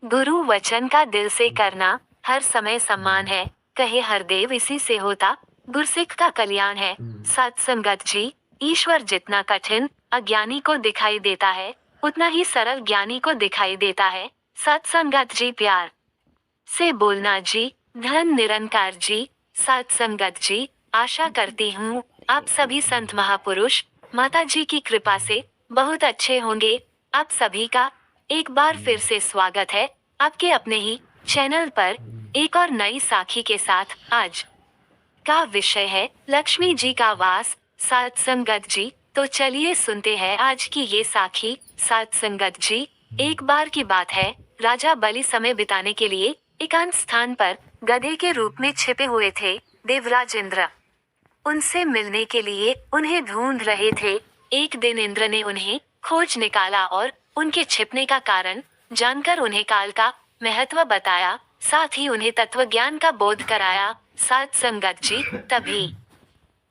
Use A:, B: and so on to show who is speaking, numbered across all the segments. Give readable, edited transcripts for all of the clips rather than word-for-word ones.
A: गुरु वचन का दिल से करना हर समय सम्मान है, कहे हरदेव इसी से होता गुरसिख का कल्याण है। सत्संगत जी, ईश्वर जितना कठिन अज्ञानी को दिखाई देता है, उतना ही सरल ज्ञानी को दिखाई देता है। सत्संगत जी, प्यार से बोलना जी, धन निरंकार जी। सत्संगत जी, आशा करती हूँ आप सभी संत महापुरुष माता जी की कृपा से बहुत अच्छे होंगे। आप सभी का एक बार फिर से स्वागत है आपके अपने ही चैनल पर एक और नई साखी के साथ। आज का विषय है लक्ष्मी जी का वास। सत्संगत जी, तो चलिए सुनते हैं आज की ये साखी। सत्संगत जी, एक बार की बात है, राजा बलि समय बिताने के लिए एकांत स्थान पर गधे के रूप में छिपे हुए थे। देवराज इंद्र उनसे मिलने के लिए उन्हें ढूंढ रहे थे। एक दिन इंद्र ने उन्हें खोज निकाला और उनके छिपने का कारण जानकर उन्हें काल का महत्व बताया, साथ ही उन्हें तत्व ज्ञान का बोध कराया। सत्संगत जी, तभी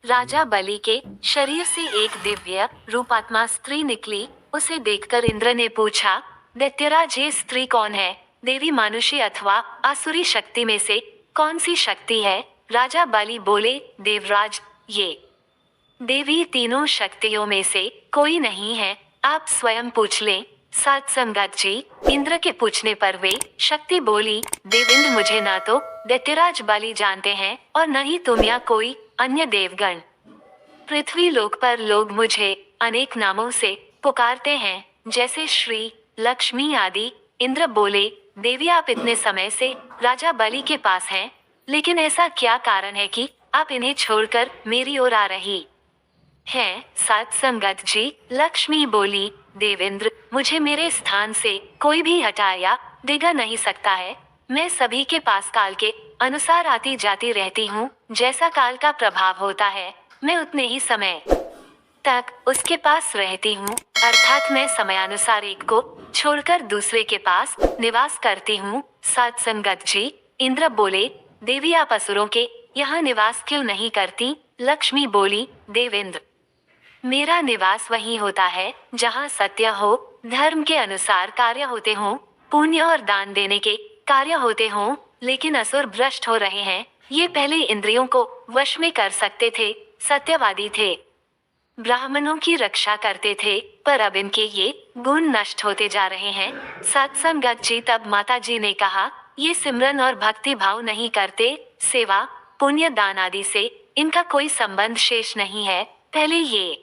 A: राजा बलि के शरीर से एक दिव्य रूपात्मा स्त्री निकली। उसे देखकर इंद्र ने पूछा, दैत्यराज, ये स्त्री कौन है? देवी, मानुषी अथवा आसुरी शक्ति में से कौन सी शक्ति है? राजा बलि बोले, देवराज, ये देवी तीनों शक्तियों में से कोई नहीं है, आप स्वयं पूछ लें। सत्संगत जी, इंद्र के पूछने पर वे शक्ति बोली, देवेंद्र, मुझे ना तो दैत्यराज बलि जानते हैं और न ही तुम या कोई अन्य देवगण। पृथ्वी लोक पर लोग मुझे अनेक नामों से पुकारते हैं, जैसे श्री, लक्ष्मी आदि। इंद्र बोले, देवी, आप इतने समय से राजा बलि के पास हैं, लेकिन ऐसा क्या कारण है कि आप इन्हें छोड़कर मेरी ओर आ रही हैं? सत्संगत जी, लक्ष्मी बोली, देवेंद्र, मुझे मेरे स्थान से कोई भी हटाया दिगा नहीं सकता है। मैं सभी के पास काल के अनुसार आती जाती रहती हूँ। जैसा काल का प्रभाव होता है, मैं उतने ही समय तक उसके पास रहती हूँ, अर्थात मैं समयानुसार एक को छोड़कर दूसरे के पास निवास करती हूँ। सत्संगत जी, इंद्र बोले, देवी, आप असुरों के यहाँ निवास क्यों नहीं करती? लक्ष्मी बोली, देवेंद्र, मेरा निवास वहीं होता है जहाँ सत्य हो, धर्म के अनुसार कार्य होते हों, पुण्य और दान देने के कार्य होते हों। लेकिन असुर भ्रष्ट हो रहे हैं। ये पहले इंद्रियों को वश में कर सकते थे, सत्यवादी थे, ब्राह्मणों की रक्षा करते थे, पर अब इनके ये गुण नष्ट होते जा रहे हैं। सत्संगत जी, तब माता जी ने कहा, ये सिमरन और भक्ति भाव नहीं करते, सेवा, पुण्य, दान आदि से इनका कोई संबंध शेष नहीं है। पहले ये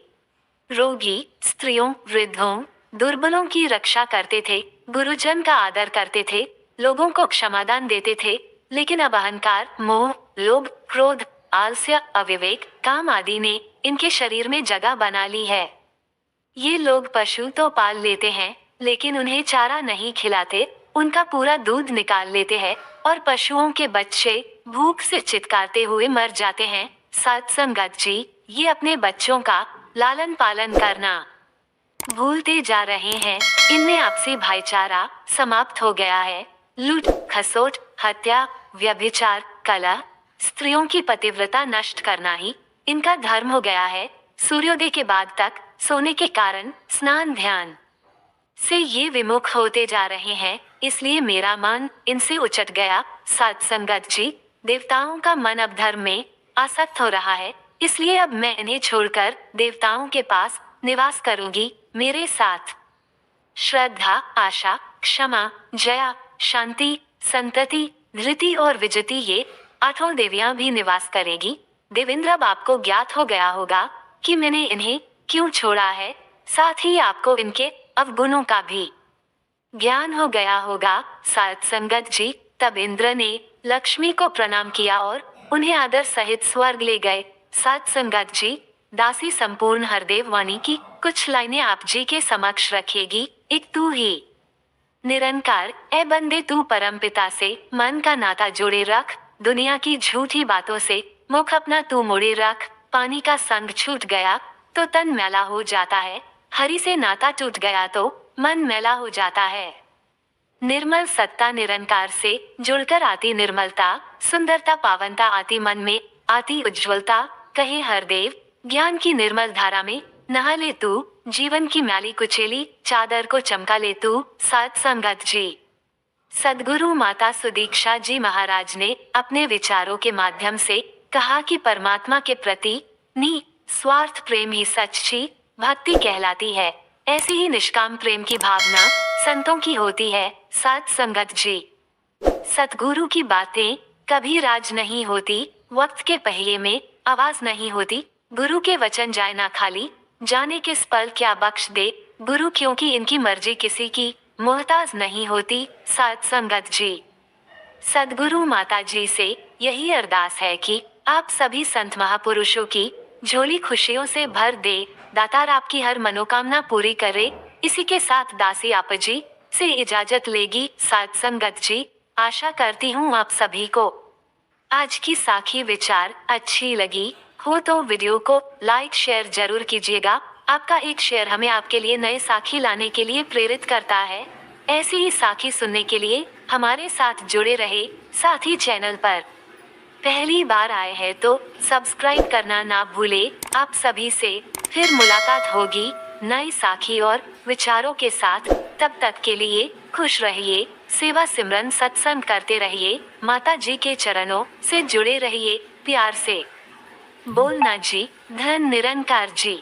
A: रोगी, स्त्रियों, वृद्धों, दुर्बलों की रक्षा करते थे, गुरुजन का आदर करते थे, लोगों को क्षमादान देते थे। लेकिन अब अहंकार, मोह, लोभ, क्रोध, आलस्य, अविवेक, काम आदि ने इनके शरीर में जगह बना ली है। ये लोग पशु तो पाल लेते हैं, लेकिन उन्हें चारा नहीं खिलाते, उनका पूरा दूध निकाल लेते हैं और पशुओं के बच्चे भूख से चित्कारते हुए मर जाते हैं। सत्संगत जी, ये अपने बच्चों का लालन पालन करना भूलते जा रहे हैं। इनमें आपसी भाईचारा समाप्त हो गया है। लूट, खसोट, हत्या, व्यभिचार, कलह, स्त्रियों की पतिव्रता नष्ट करना ही इनका धर्म हो गया है। सूर्योदय के बाद तक सोने के कारण स्नान ध्यान से ये विमुख होते जा रहे हैं, इसलिए मेरा मन इनसे उचट गया। सत्संगत जी, देवताओं का मन अब धर्म में आसक्त हो रहा है, इसलिए अब मैं इन्हें छोड़कर देवताओं के पास निवास करूंगी। मेरे साथ श्रद्धा, आशा, क्षमा, जया, शांति, संतति, धृति और विजति, ये आठों देवियां भी निवास करेगी। देवेंद्र, अब आपको ज्ञात हो गया होगा कि मैंने इन्हें क्यों छोड़ा है, साथ ही आपको इनके अवगुणों का भी ज्ञान हो गया होगा। सत्संगत जी, तब इंद्र ने लक्ष्मी को प्रणाम किया और उन्हें आदर सहित स्वर्ग ले गए। सत्संगत जी, दासी संपूर्ण हरदेव वाणी की कुछ लाइनें आप जी के समक्ष रखेगी। एक, तू ही निरंकार ए बंदे, तू परमपिता से मन का नाता जोड़े रख, दुनिया की झूठी बातों से मुख अपना तू मोड़े रख। पानी का संग छूट गया तो तन मैला हो जाता है, हरि से नाता टूट गया तो मन मैला हो जाता है। निर्मल सत्ता निरंकार से जुड़कर आती निर्मलता, सुंदरता, पावनता आती मन में आती उज्ज्वलता। कहे हरदेव, ज्ञान की निर्मल धारा में नहा ले तू, जीवन की मैली कुचेली चादर को चमका ले तू। सत्संगत जी, सद्गुरु माता सुदीक्षा जी महाराज ने अपने विचारों के माध्यम से कहा कि परमात्मा के प्रति निस्वार्थ प्रेम ही सच्ची भक्ति कहलाती है। ऐसी ही निष्काम प्रेम की भावना संतों की होती है। साध संगत जी, सतगुरु की बातें कभी राज नहीं होती, वक्त के पहिए में आवाज नहीं होती। गुरु के वचन जाए ना खाली, जाने किस पल क्या बख्श दे गुरु, क्योंकि इनकी मर्जी किसी की मोहताज नहीं होती। साध संगत जी, सद्गुरु माता जी से यही अरदास है कि आप सभी संत महापुरुषों की झोली खुशियों से भर दे, दातार आपकी हर मनोकामना पूरी करे। इसी के साथ दासी आप जी से इजाजत लेगी। साध संगत जी, आशा करती हूँ आप सभी को आज की साखी विचार अच्छी लगी हो तो वीडियो को लाइक शेयर जरूर कीजिएगा। आपका एक शेयर हमें आपके लिए नए साखी लाने के लिए प्रेरित करता है। ऐसी ही साखी सुनने के लिए हमारे साथ जुड़े रहे। साथ ही चैनल पर पहली बार आए हैं तो सब्सक्राइब करना ना भूले। आप सभी से फिर मुलाकात होगी नई साखी और विचारों के साथ। तब तक के लिए खुश रहिए, सेवा सिमरन सत्संग करते रहिए, माता जी के चरणों से जुड़े रहिए। प्यार से बोलना जी, धन निरंकार जी।